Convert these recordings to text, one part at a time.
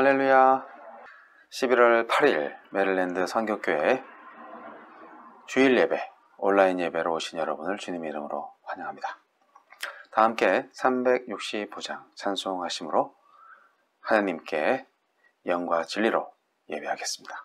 할렐루야. 11월 8일 메릴랜드 선교교회 주일 예배, 온라인 예배로 오신 여러분을 주님의 이름으로 환영합니다. 다 함께 365장 찬송하심으로 하나님께 영과 진리로 예배하겠습니다.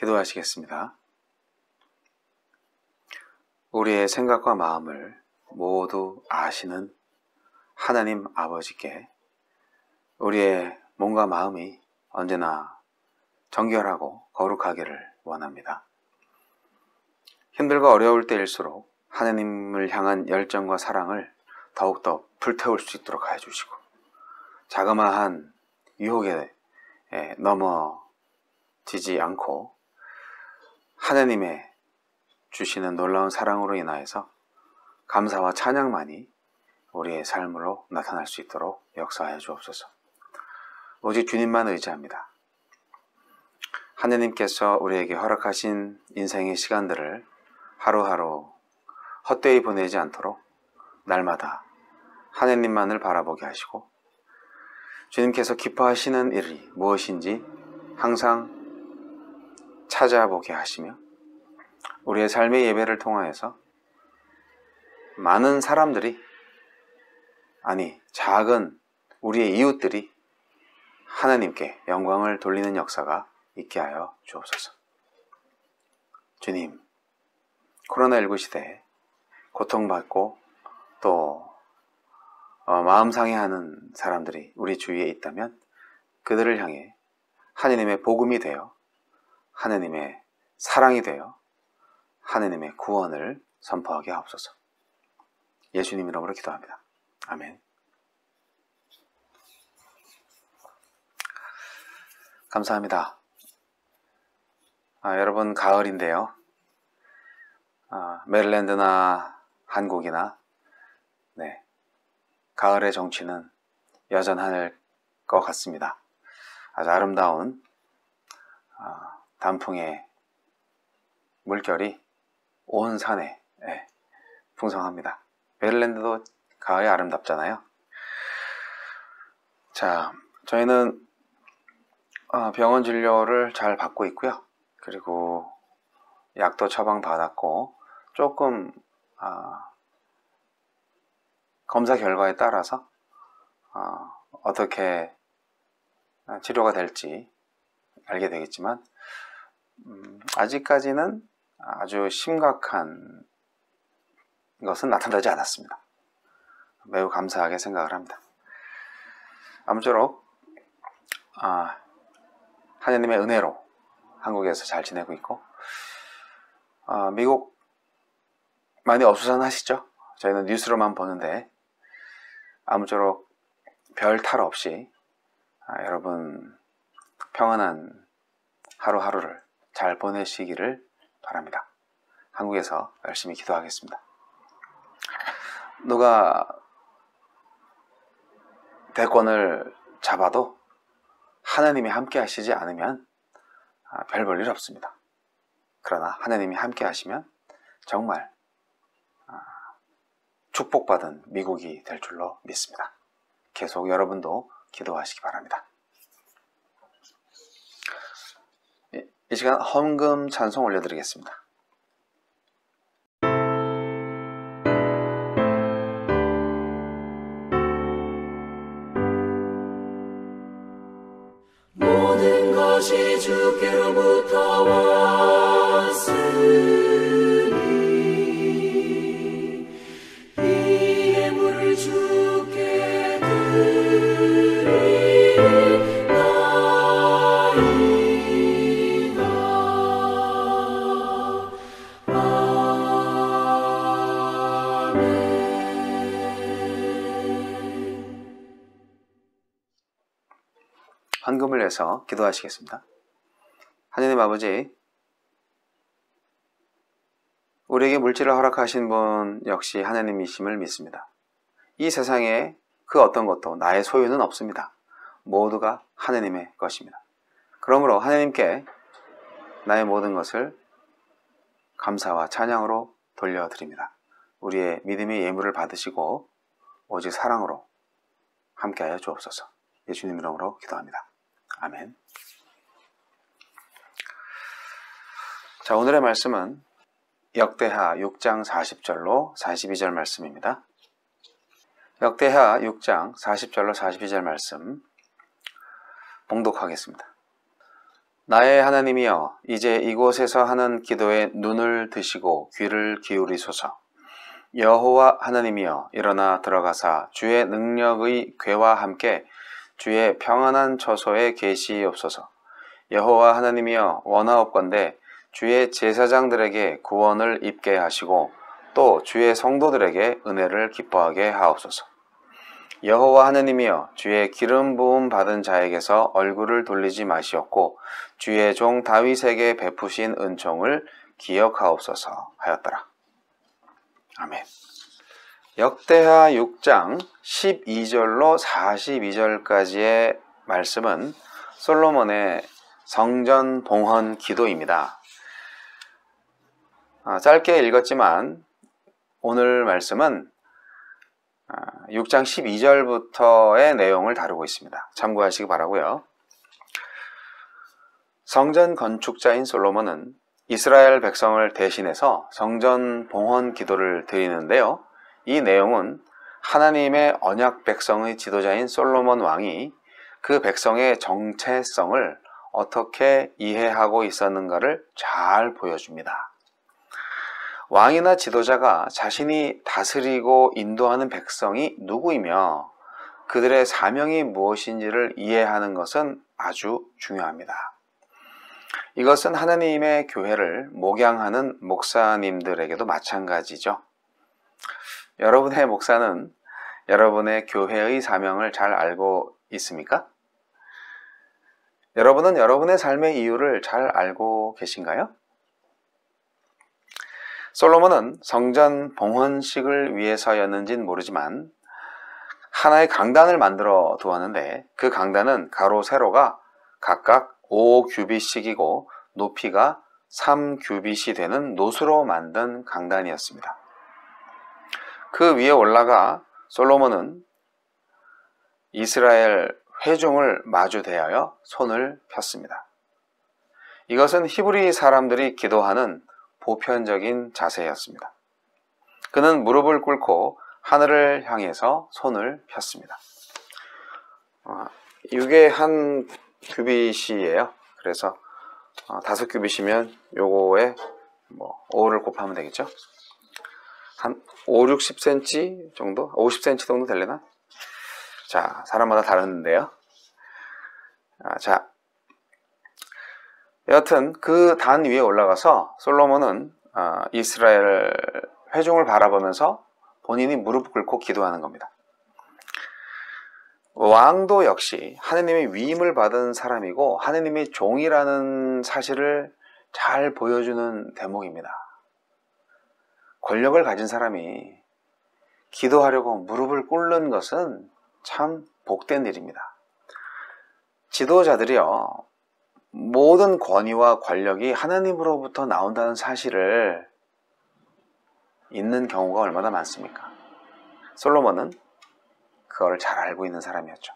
기도하시겠습니다. 우리의 생각과 마음을 모두 아시는 하나님 아버지께 우리의 몸과 마음이 언제나 정결하고 거룩하기를 원합니다. 힘들고 어려울 때일수록 하나님을 향한 열정과 사랑을 더욱더 불태울 수 있도록 해주시고 자그마한 유혹에 넘어지지 않고 하나님의 주시는 놀라운 사랑으로 인하여서 감사와 찬양만이 우리의 삶으로 나타날 수 있도록 역사하여 주옵소서. 오직 주님만 의지합니다. 하나님께서 우리에게 허락하신 인생의 시간들을 하루하루 헛되이 보내지 않도록 날마다 하나님만을 바라보게 하시고 주님께서 기뻐하시는 일이 무엇인지 항상 찾아보게 하시며 우리의 삶의 예배를 통하여서 많은 사람들이 작은 우리의 이웃들이 하나님께 영광을 돌리는 역사가 있게 하여 주옵소서. 주님, 코로나19 시대에 고통받고 또 마음 상해하는 사람들이 우리 주위에 있다면 그들을 향해 하나님의 복음이 되어 하나님의 사랑이 되어 하나님의 구원을 선포하게 하옵소서. 예수님 이름으로 기도합니다. 아멘. 감사합니다. 여러분, 가을인데요. 메릴랜드나 한국이나 가을의 정취는 여전할 것 같습니다. 아주 아름다운 단풍의 물결이 온 산에 풍성합니다. 메릴랜드도 가을이 아름답잖아요. 자, 저희는 병원 진료를 잘 받고 있고요. 그리고 약도 처방 받았고, 조금 검사 결과에 따라서 어떻게 치료가 될지 알게 되겠지만, 아직까지는 아주 심각한 것은 나타나지 않았습니다. 매우 감사하게 생각을 합니다. 아무쪼록 하느님의 은혜로 한국에서 잘 지내고 있고, 미국 많이 어수선하시죠? 저희는 뉴스로만 보는데 아무쪼록 별 탈 없이 여러분 평안한 하루하루를 잘 보내시기를 바랍니다. 한국에서 열심히 기도하겠습니다. 누가 대권을 잡아도 하나님이 함께 하시지 않으면 별 볼 일 없습니다. 그러나 하나님이 함께 하시면 정말 축복받은 미국이 될 줄로 믿습니다. 계속 여러분도 기도하시기 바랍니다. 이 시간 헌금 찬송 올려드리겠습니다. 모든 것이 주께로부터 왔으니 이 예물을 주께 드리나이다. 아멘. 헌금을 내서 기도하시겠습니다. 하느님 아버지, 우리에게 물질을 허락하신 분 역시 하나님이심을 믿습니다. 이 세상에 그 어떤 것도 나의 소유는 없습니다. 모두가 하나님의 것입니다. 그러므로 하나님께 나의 모든 것을 감사와 찬양으로 돌려드립니다. 우리의 믿음의 예물을 받으시고 오직 사랑으로 함께하여 주옵소서. 예수님 이름으로 기도합니다. 아멘. 자, 오늘의 말씀은 역대하 6장 40절로 42절 말씀입니다. 역대하 6장 40절로 42절 말씀 봉독하겠습니다. 나의 하나님이여, 이제 이곳에서 하는 기도에 눈을 드시고 귀를 기울이소서. 여호와 하나님이여, 일어나 들어가사 주의 능력의 궤와 함께 주의 평안한 처소에 계시옵소서. 여호와 하나님이여, 원하옵건대 주의 제사장들에게 구원을 입게 하시고 또 주의 성도들에게 은혜를 기뻐하게 하옵소서. 여호와 하나님이여, 주의 기름 부음 받은 자에게서 얼굴을 돌리지 마시옵고 주의 종 다윗에게 베푸신 은총을 기억하옵소서 하였더라. 아멘. 역대하 6장 12절로 42절까지의 말씀은 솔로몬의 성전 봉헌 기도입니다. 짧게 읽었지만 오늘 말씀은 6장 12절부터의 내용을 다루고 있습니다. 참고하시기 바라고요. 성전 건축자인 솔로몬은 이스라엘 백성을 대신해서 성전 봉헌 기도를 드리는데요. 이 내용은 하나님의 언약 백성의 지도자인 솔로몬 왕이 그 백성의 정체성을 어떻게 이해하고 있었는가를 잘 보여줍니다. 왕이나 지도자가 자신이 다스리고 인도하는 백성이 누구이며 그들의 사명이 무엇인지를 이해하는 것은 아주 중요합니다. 이것은 하나님의 교회를 목양하는 목사님들에게도 마찬가지죠. 여러분의 목사는 여러분의 교회의 사명을 잘 알고 있습니까? 여러분은 여러분의 삶의 이유를 잘 알고 계신가요? 솔로몬은 성전 봉헌식을 위해서였는지는 모르지만 하나의 강단을 만들어 두었는데 그 강단은 가로 세로가 각각 5규빗씩이고 높이가 3규빗이 되는 노수로 만든 강단이었습니다. 그 위에 올라가 솔로몬은 이스라엘 회중을 마주 대하여 손을 폈습니다. 이것은 히브리 사람들이 기도하는 보편적인 자세였습니다. 그는 무릎을 꿇고 하늘을 향해서 손을 폈습니다. 이게 한 규빗이에요. 그래서 5규빗이면 요거에 5를 곱하면 되겠죠. 한 5, 60cm 정도? 50cm 정도 되려나? 자, 사람마다 다른데요. 자, 여하튼 그 단 위에 올라가서 솔로몬은 이스라엘 회중을 바라보면서 본인이 무릎 꿇고 기도하는 겁니다. 왕도 역시 하느님의 위임을 받은 사람이고 하느님의 종이라는 사실을 잘 보여주는 대목입니다. 권력을 가진 사람이 기도하려고 무릎을 꿇는 것은 참 복된 일입니다. 지도자들이요, 모든 권위와 권력이 하나님으로부터 나온다는 사실을 잊는 경우가 얼마나 많습니까? 솔로몬은 그걸 잘 알고 있는 사람이었죠.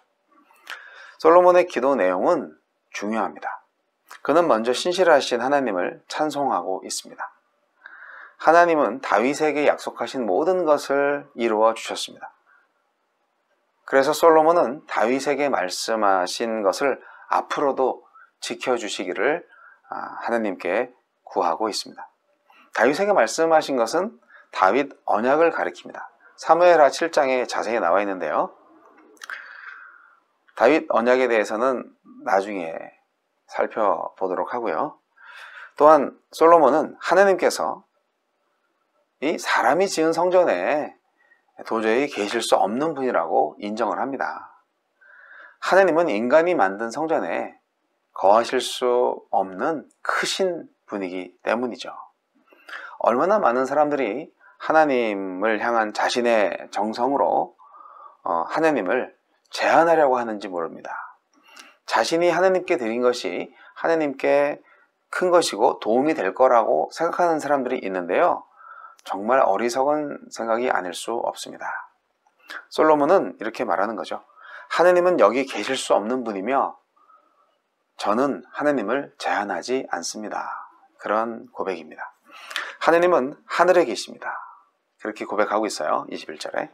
솔로몬의 기도 내용은 중요합니다. 그는 먼저 신실하신 하나님을 찬송하고 있습니다. 하나님은 다윗에게 약속하신 모든 것을 이루어 주셨습니다. 그래서 솔로몬은 다윗에게 말씀하신 것을 앞으로도 지켜주시기를 하나님께 구하고 있습니다. 다윗에게 말씀하신 것은 다윗 언약을 가리킵니다. 사무엘하 7장에 자세히 나와 있는데요. 다윗 언약에 대해서는 나중에 살펴보도록 하고요. 또한 솔로몬은 하나님께서 이 사람이 지은 성전에 도저히 계실 수 없는 분이라고 인정을 합니다. 하나님은 인간이 만든 성전에 거하실 수 없는 크신 분이기 때문이죠. 얼마나 많은 사람들이 하나님을 향한 자신의 정성으로 하나님을 제한하려고 하는지 모릅니다. 자신이 하나님께 드린 것이 하나님께 큰 것이고 도움이 될 거라고 생각하는 사람들이 있는데요. 정말 어리석은 생각이 아닐 수 없습니다. 솔로몬은 이렇게 말하는 거죠. 하나님은 여기 계실 수 없는 분이며 저는 하나님을 제한하지 않습니다. 그런 고백입니다. 하나님은 하늘에 계십니다. 그렇게 고백하고 있어요. 21절에.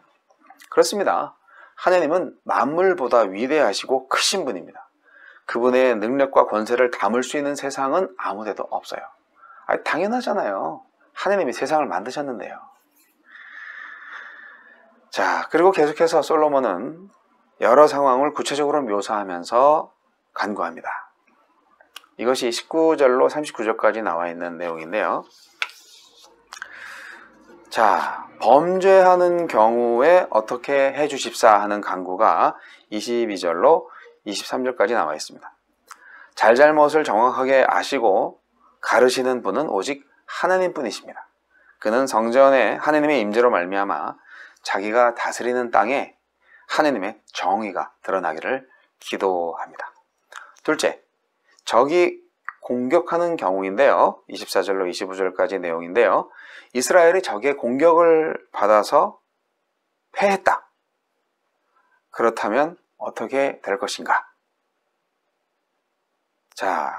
그렇습니다. 하나님은 만물보다 위대하시고 크신 분입니다. 그분의 능력과 권세를 담을 수 있는 세상은 아무데도 없어요. 당연하잖아요. 하나님이 세상을 만드셨는데요. 자, 그리고 계속해서 솔로몬은 여러 상황을 구체적으로 묘사하면서 간구합니다. 이것이 19절로 39절까지 나와 있는 내용인데요. 자, 범죄하는 경우에 어떻게 해주십사 하는 간구가 22절로 23절까지 나와 있습니다. 잘잘못을 정확하게 아시고 가르시는 분은 오직 하나님뿐이십니다. 그는 성전에 하나님의 임재로 말미암아 자기가 다스리는 땅에 하나님의 정의가 드러나기를 기도합니다. 둘째, 적이 공격하는 경우인데요. 24절로 25절까지 내용인데요. 이스라엘이 적의 공격을 받아서 패했다. 그렇다면 어떻게 될 것인가? 자,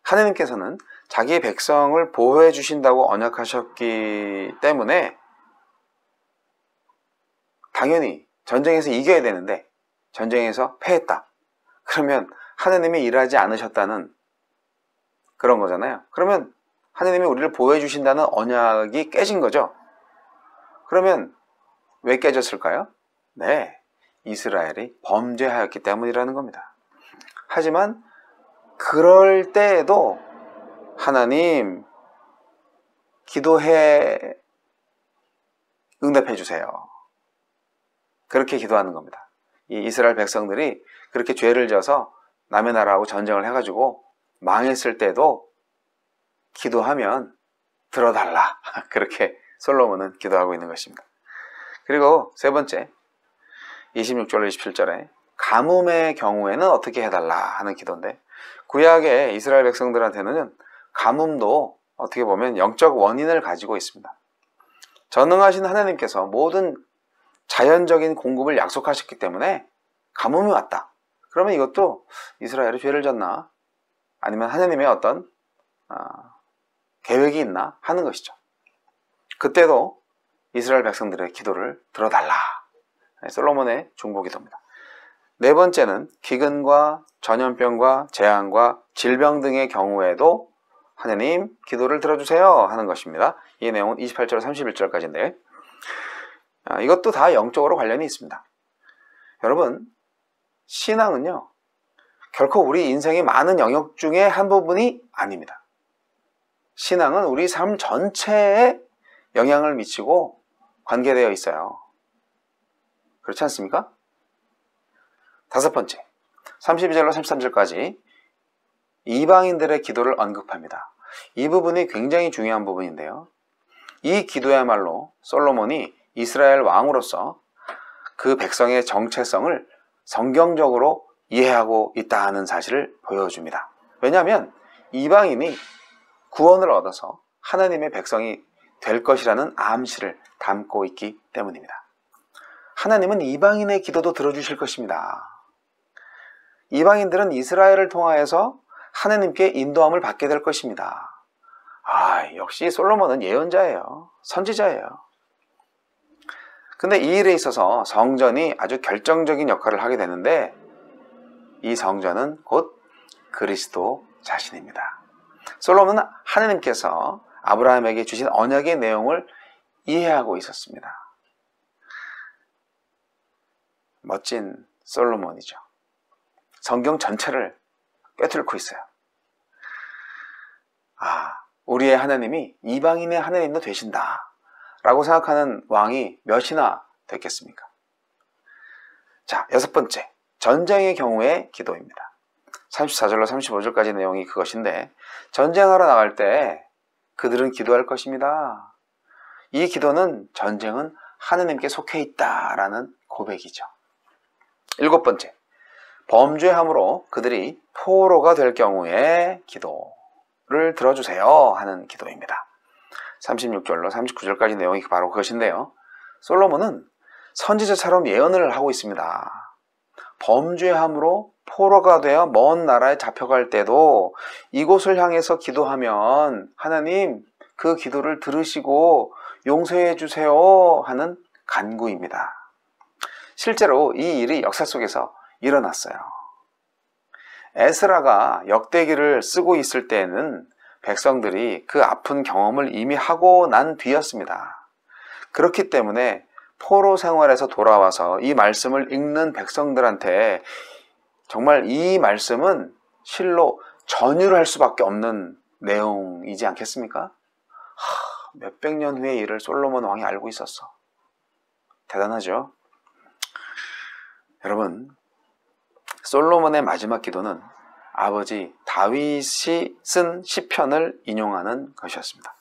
하나님께서는 자기의 백성을 보호해 주신다고 언약하셨기 때문에 당연히 전쟁에서 이겨야 되는데 전쟁에서 패했다. 그러면 하나님이 일하지 않으셨다는 그런 거잖아요. 그러면 하나님이 우리를 보호해 주신다는 언약이 깨진 거죠. 그러면 왜 깨졌을까요? 네, 이스라엘이 범죄하였기 때문이라는 겁니다. 하지만 그럴 때에도 하나님 기도해 응답해 주세요. 그렇게 기도하는 겁니다. 이 이스라엘 백성들이 그렇게 죄를 져서 남의 나라하고 전쟁을 해가지고 망했을 때도 기도하면 들어달라. 그렇게 솔로몬은 기도하고 있는 것입니다. 그리고 세 번째, 26절로 27절에 가뭄의 경우에는 어떻게 해달라 하는 기도인데, 구약의 이스라엘 백성들한테는 가뭄도 어떻게 보면 영적 원인을 가지고 있습니다. 전능하신 하나님께서 모든 자연적인 공급을 약속하셨기 때문에 가뭄이 왔다. 그러면 이것도 이스라엘이 죄를 졌나? 아니면 하나님의 어떤 계획이 있나? 하는 것이죠. 그때도 이스라엘 백성들의 기도를 들어달라. 솔로몬의 중보기도입니다. 네 번째는 기근과 전염병과 재앙과 질병 등의 경우에도 하나님 기도를 들어주세요 하는 것입니다. 이 내용은 28절 31절까지인데 이것도 다 영적으로 관련이 있습니다. 여러분, 신앙은요 결코 우리 인생의 많은 영역 중에 한 부분이 아닙니다. 신앙은 우리 삶 전체에 영향을 미치고 관계되어 있어요. 그렇지 않습니까? 다섯 번째, 32절로 33절까지 이방인들의 기도를 언급합니다. 이 부분이 굉장히 중요한 부분인데요. 이 기도야말로 솔로몬이 이스라엘 왕으로서 그 백성의 정체성을 성경적으로 이해하고 있다는 사실을 보여줍니다. 왜냐하면 이방인이 구원을 얻어서 하나님의 백성이 될 것이라는 암시를 담고 있기 때문입니다. 하나님은 이방인의 기도도 들어주실 것입니다. 이방인들은 이스라엘을 통하여서 하나님께 인도함을 받게 될 것입니다. 역시 솔로몬은 예언자예요. 선지자예요. 근데 이 일에 있어서 성전이 아주 결정적인 역할을 하게 되는데 이 성전은 곧 그리스도 자신입니다. 솔로몬은 하나님께서 아브라함에게 주신 언약의 내용을 이해하고 있었습니다. 멋진 솔로몬이죠. 성경 전체를 꿰뚫고 있어요. 우리의 하나님이 이방인의 하나님도 되신다 라고 생각하는 왕이 몇이나 됐겠습니까? 자, 여섯 번째, 전쟁의 경우의 기도입니다. 34절로 35절까지 내용이 그것인데, 전쟁하러 나갈 때 그들은 기도할 것입니다. 이 기도는 전쟁은 하나님께 속해 있다라는 고백이죠. 일곱 번째, 범죄함으로 그들이 포로가 될 경우에 기도를 들어주세요 하는 기도입니다. 36절로 39절까지 내용이 바로 그것인데요. 솔로몬은 선지자처럼 예언을 하고 있습니다. 범죄함으로 포로가 되어 먼 나라에 잡혀갈 때도 이곳을 향해서 기도하면 하나님 그 기도를 들으시고 용서해 주세요 하는 간구입니다. 실제로 이 일이 역사 속에서 일어났어요. 에스라가 역대기를 쓰고 있을 때에는 백성들이 그 아픈 경험을 이미 하고 난 뒤였습니다. 그렇기 때문에 포로 생활에서 돌아와서 이 말씀을 읽는 백성들한테 정말 이 말씀은 실로 전율할 수밖에 없는 내용이지 않겠습니까? 몇백 년 후의 일을 솔로몬 왕이 알고 있었어. 대단하죠? 여러분, 솔로몬의 마지막 기도는 아버지 다윗이 쓴 시편을 인용하는 것이었습니다.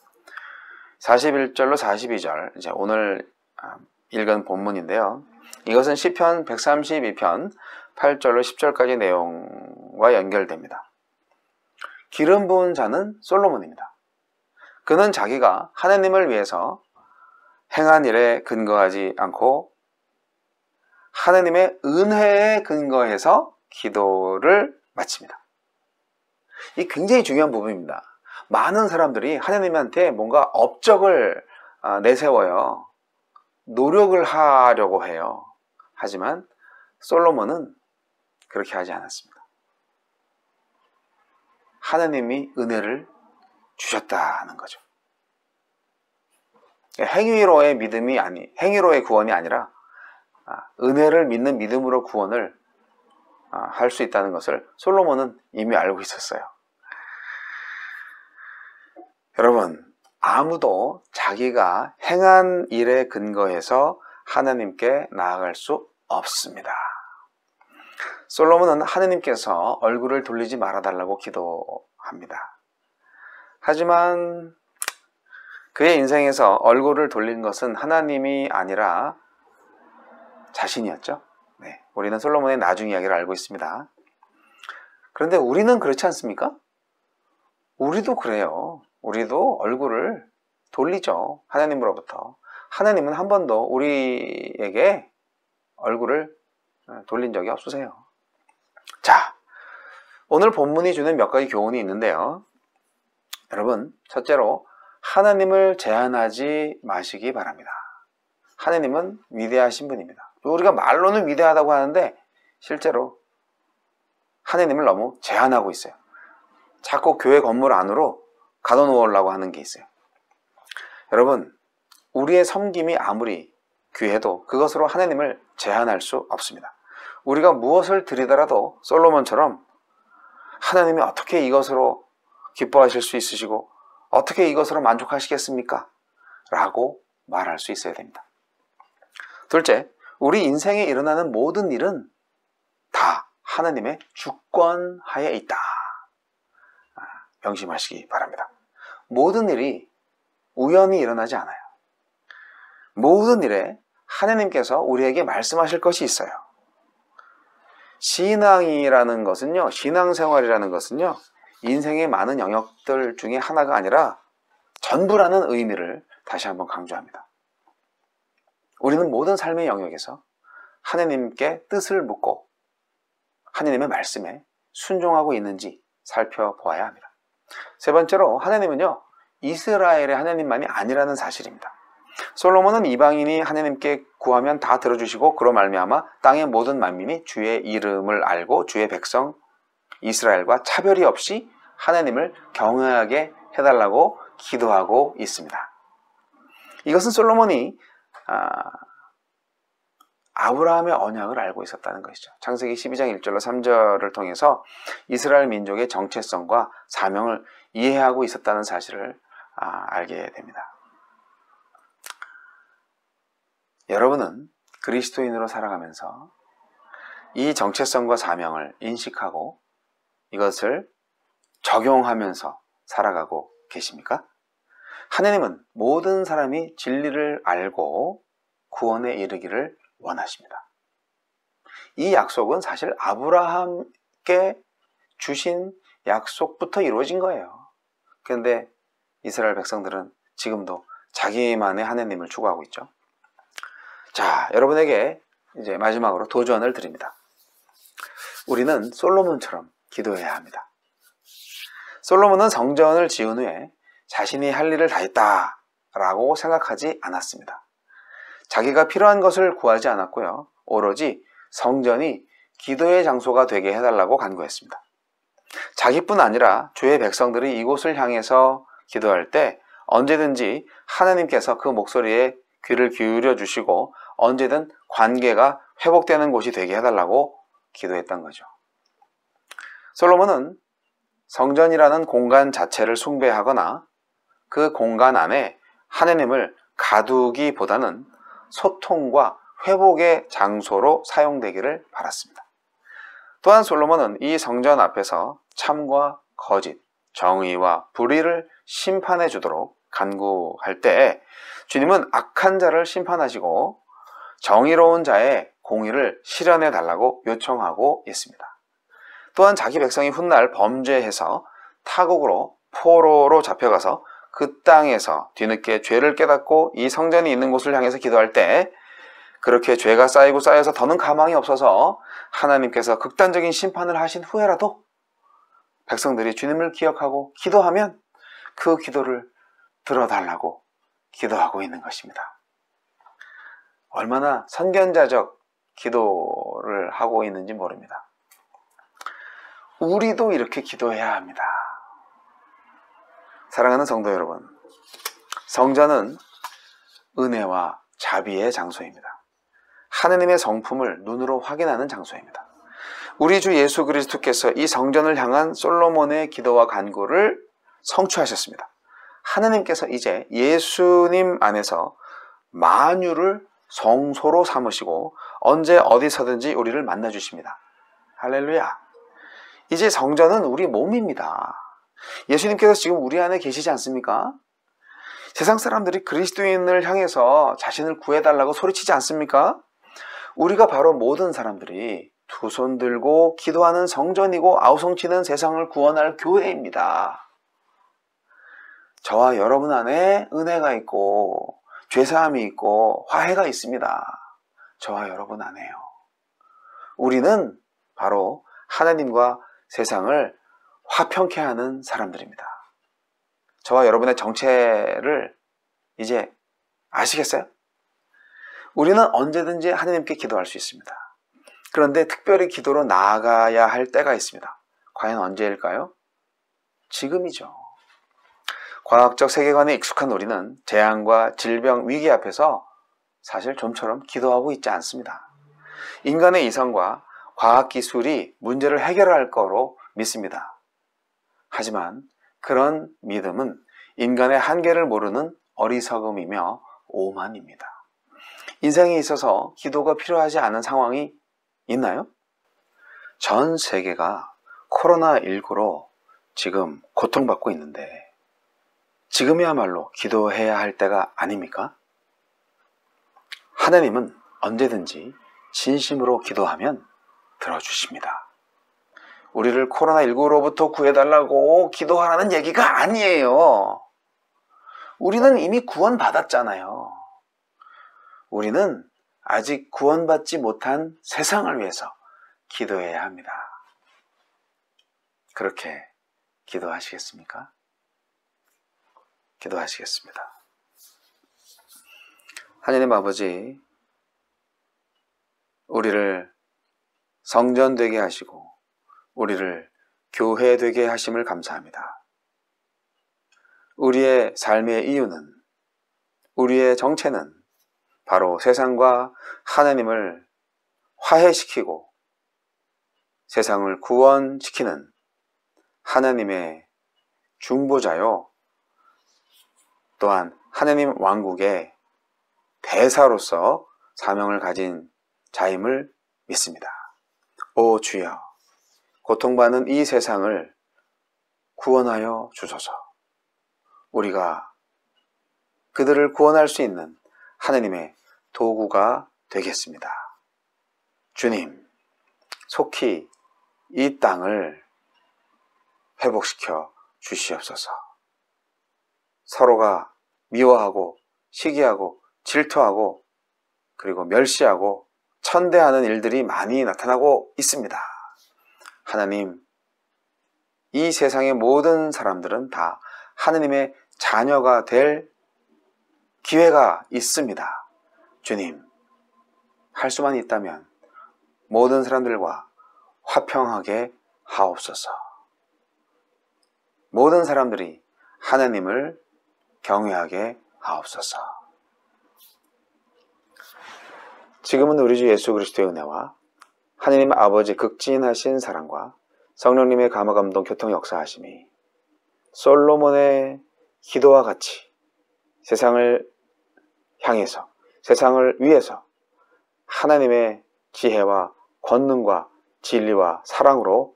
41절로 42절, 이제 오늘 읽은 본문인데요. 이것은 시편 132편 8절로 10절까지 내용과 연결됩니다. 기름 부은 자는 솔로몬입니다. 그는 자기가 하나님을 위해서 행한 일에 근거하지 않고 하나님의 은혜에 근거해서 기도를 마칩니다. 이 굉장히 중요한 부분입니다. 많은 사람들이 하나님한테 뭔가 업적을 내세워요. 노력을 하려고 해요. 하지만 솔로몬은 그렇게 하지 않았습니다. 하나님이 은혜를 주셨다는 거죠. 행위로의 믿음이 행위로의 구원이 아니라 은혜를 믿는 믿음으로 구원을 할 수 있다는 것을 솔로몬은 이미 알고 있었어요. 여러분, 아무도 자기가 행한 일에 근거해서 하나님께 나아갈 수 없습니다. 솔로몬은 하느님께서 얼굴을 돌리지 말아달라고 기도합니다. 하지만 그의 인생에서 얼굴을 돌린 것은 하나님이 아니라 자신이었죠. 네, 우리는 솔로몬의 나중 이야기를 알고 있습니다. 그런데 우리는 그렇지 않습니까? 우리도 그래요. 우리도 얼굴을 돌리죠. 하나님으로부터. 하나님은 한 번도 우리에게 얼굴을 돌린 적이 없으세요. 자, 오늘 본문이 주는 몇 가지 교훈이 있는데요. 여러분, 첫째로 하나님을 제한하지 마시기 바랍니다. 하나님은 위대하신 분입니다. 우리가 말로는 위대하다고 하는데 실제로 하나님을 너무 제한하고 있어요. 자꾸 교회 건물 안으로 가둬놓으려고 하는 게 있어요. 여러분, 우리의 섬김이 아무리 귀해도 그것으로 하나님을 제한할 수 없습니다. 우리가 무엇을 드리더라도 솔로몬처럼 하나님이 어떻게 이것으로 기뻐하실 수 있으시고 어떻게 이것으로 만족하시겠습니까? 라고 말할 수 있어야 됩니다. 둘째, 우리 인생에 일어나는 모든 일은 다 하나님의 주권하에 있다. 명심하시기 바랍니다. 모든 일이 우연히 일어나지 않아요. 모든 일에 하나님께서 우리에게 말씀하실 것이 있어요. 신앙이라는 것은요, 신앙생활이라는 것은요, 인생의 많은 영역들 중에 하나가 아니라 전부라는 의미를 다시 한번 강조합니다. 우리는 모든 삶의 영역에서 하나님께 뜻을 묻고 하나님의 말씀에 순종하고 있는지 살펴보아야 합니다. 세 번째로 하나님은요, 이스라엘의 하나님만이 아니라는 사실입니다. 솔로몬은 이방인이 하나님께 구하면 다 들어주시고 그로 말미암아 땅의 모든 만민이 주의 이름을 알고 주의 백성 이스라엘과 차별이 없이 하나님을 경외하게 해달라고 기도하고 있습니다. 이것은 솔로몬이 아브라함의 언약을 알고 있었다는 것이죠. 창세기 12장 1절로 3절을 통해서 이스라엘 민족의 정체성과 사명을 이해하고 있었다는 사실을 알게 됩니다. 여러분은 그리스도인으로 살아가면서 이 정체성과 사명을 인식하고 이것을 적용하면서 살아가고 계십니까? 하나님은 모든 사람이 진리를 알고 구원에 이르기를 원하십니다. 이 약속은 사실 아브라함께 주신 약속부터 이루어진 거예요. 그런데 이스라엘 백성들은 지금도 자기만의 하나님을 추구하고 있죠. 자, 여러분에게 이제 마지막으로 도전을 드립니다. 우리는 솔로몬처럼 기도해야 합니다. 솔로몬은 성전을 지은 후에 자신이 할 일을 다 했다라고 생각하지 않았습니다. 자기가 필요한 것을 구하지 않았고요. 오로지 성전이 기도의 장소가 되게 해달라고 간구했습니다. 자기뿐 아니라 주의 백성들이 이곳을 향해서 기도할 때 언제든지 하나님께서 그 목소리에 귀를 기울여 주시고 언제든 관계가 회복되는 곳이 되게 해달라고 기도했던 거죠. 솔로몬은 성전이라는 공간 자체를 숭배하거나 그 공간 안에 하나님을 가두기보다는 소통과 회복의 장소로 사용되기를 바랐습니다. 또한 솔로몬은 이 성전 앞에서 참과 거짓, 정의와 불의를 심판해 주도록 간구할 때 주님은 악한 자를 심판하시고 정의로운 자의 공의를 실현해 달라고 요청하고 있습니다. 또한 자기 백성이 훗날 범죄해서 타국으로 포로로 잡혀가서 그 땅에서 뒤늦게 죄를 깨닫고 이 성전이 있는 곳을 향해서 기도할 때 그렇게 죄가 쌓이고 쌓여서 더는 가망이 없어서 하나님께서 극단적인 심판을 하신 후에라도 백성들이 주님을 기억하고 기도하면 그 기도를 들어달라고 기도하고 있는 것입니다. 얼마나 선견자적 기도를 하고 있는지 모릅니다. 우리도 이렇게 기도해야 합니다. 사랑하는 성도 여러분, 성전은 은혜와 자비의 장소입니다. 하느님의 성품을 눈으로 확인하는 장소입니다. 우리 주 예수 그리스도께서 이 성전을 향한 솔로몬의 기도와 간구를 성취하셨습니다. 하느님께서 이제 예수님 안에서 만유를 성소로 삼으시고 언제 어디서든지 우리를 만나주십니다. 할렐루야. 이제 성전은 우리 몸입니다. 예수님께서 지금 우리 안에 계시지 않습니까? 세상 사람들이 그리스도인을 향해서 자신을 구해달라고 소리치지 않습니까? 우리가 바로 모든 사람들이 두 손 들고 기도하는 성전이고 아우성치는 세상을 구원할 교회입니다. 저와 여러분 안에 은혜가 있고 죄사함이 있고 화해가 있습니다. 저와 여러분 안에요. 우리는 바로 하나님과 세상을 화평케 하는 사람들입니다. 저와 여러분의 정체를 이제 아시겠어요? 우리는 언제든지 하나님께 기도할 수 있습니다. 그런데 특별히 기도로 나아가야 할 때가 있습니다. 과연 언제일까요? 지금이죠. 과학적 세계관에 익숙한 우리는 재앙과 질병, 위기 앞에서 사실 좀처럼 기도하고 있지 않습니다. 인간의 이성과 과학기술이 문제를 해결할 거로 믿습니다. 하지만 그런 믿음은 인간의 한계를 모르는 어리석음이며 오만입니다. 인생에 있어서 기도가 필요하지 않은 상황이 있나요? 전 세계가 코로나19로 지금 고통받고 있는데 지금이야말로 기도해야 할 때가 아닙니까? 하나님은 언제든지 진심으로 기도하면 들어주십니다. 우리를 코로나19로부터 구해달라고 기도하라는 얘기가 아니에요. 우리는 이미 구원받았잖아요. 우리는 아직 구원받지 못한 세상을 위해서 기도해야 합니다. 그렇게 기도하시겠습니까? 기도하시겠습니다. 하나님 아버지, 우리를 성전 되게 하시고 우리를 교회 되게 하심을 감사합니다. 우리의 삶의 이유는, 우리의 정체는 바로 세상과 하나님을 화해시키고 세상을 구원시키는 하나님의 중보자요, 또한 하나님 왕국의 대사로서 사명을 가진 자임을 믿습니다. 오 주여, 고통받는 이 세상을 구원하여 주소서. 우리가 그들을 구원할 수 있는 하나님의 도구가 되겠습니다. 주님, 속히 이 땅을 회복시켜 주시옵소서. 서로가 미워하고 시기하고 질투하고 그리고 멸시하고 천대하는 일들이 많이 나타나고 있습니다. 하나님, 이 세상의 모든 사람들은 다 하나님의 자녀가 될 기회가 있습니다. 주님, 할 수만 있다면 모든 사람들과 화평하게 하옵소서. 모든 사람들이 하나님을 경외하게 하옵소서. 지금은 우리 주 예수 그리스도의 은혜와 하나님 아버지 극진하신 사랑과 성령님의 감화감동 교통 역사하심이 솔로몬의 기도와 같이 세상을 향해서, 세상을 위해서 하나님의 지혜와 권능과 진리와 사랑으로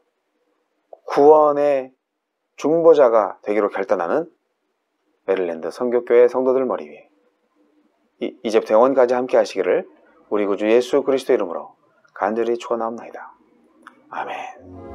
구원의 중보자가 되기로 결단하는 메릴랜드 선교교회 성도들 머리 위에 이제부터 영원까지 함께 하시기를 우리 구주 예수 그리스도 이름으로 간절히 축원하옵나이다. 아멘.